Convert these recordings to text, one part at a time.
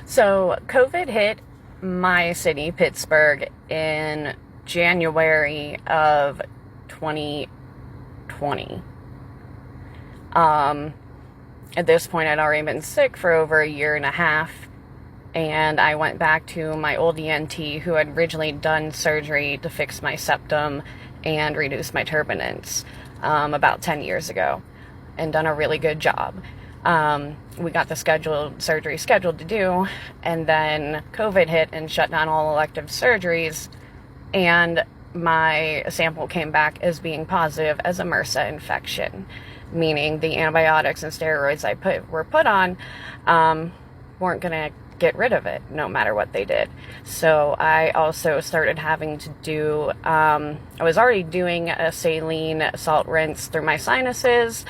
So COVID hit my city, Pittsburgh, in January of 2020. At this point, I'd already been sick for over a year and a half, and I went back to my old ENT who had originally done surgery to fix my septum and reduce my turbinance about 10 years ago, and done a really good job. We got the surgery scheduled to do, and then COVID hit and shut down all elective surgeries, and my sample came back as being positive as a MRSA infection, meaning the antibiotics and steroids I were put on weren't going to get rid of it no matter what they did. So I also started having to do, I was already doing a saline salt rinse through my sinuses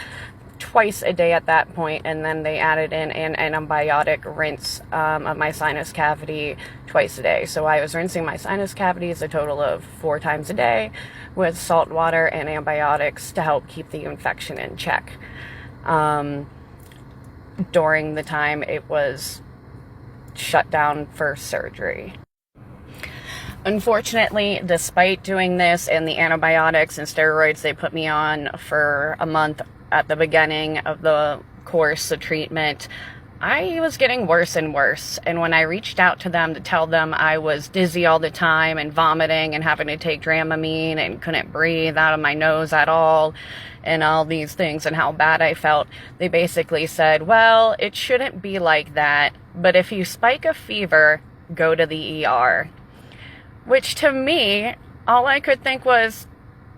twice a day at that point, and then they added in an antibiotic rinse of my sinus cavity twice a day. So I was rinsing my sinus cavities a total of 4 times a day with salt water and antibiotics to help keep the infection in check during the time it was shut down for surgery. Unfortunately, despite doing this and the antibiotics and steroids they put me on for a month at the beginning of the course of treatment, I was getting worse and worse. And when I reached out to them to tell them I was dizzy all the time and vomiting and having to take Dramamine and couldn't breathe out of my nose at all and all these things and how bad I felt, they basically said, well, it shouldn't be like that, but if you spike a fever, go to the ER. Which to me, all I could think was,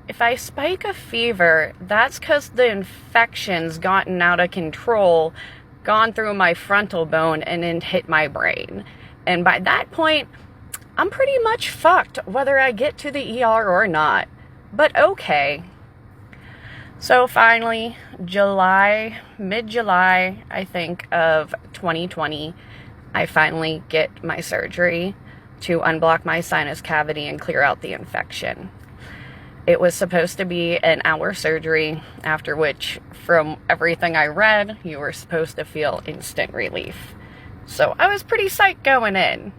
if I spike a fever, that's because the infection's gotten out of control, gone through my frontal bone, and then hit my brain. And by that point, I'm pretty much fucked, whether I get to the ER or not. But okay. So finally, mid-July, I think, of 2020, I finally get my surgery to unblock my sinus cavity and clear out the infection. It was supposed to be an hour surgery, after which, from everything I read, you were supposed to feel instant relief. So I was pretty psyched going in.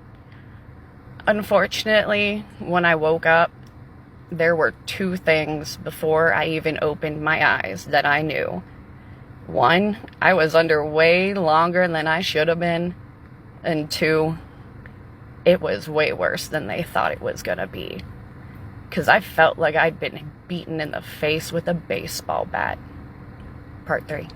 Unfortunately, when I woke up, there were 2 things before I even opened my eyes that I knew. 1, I was under way longer than I should have been. And 2, it was way worse than they thought it was gonna be. Because I felt like I'd been beaten in the face with a baseball bat. Part 3.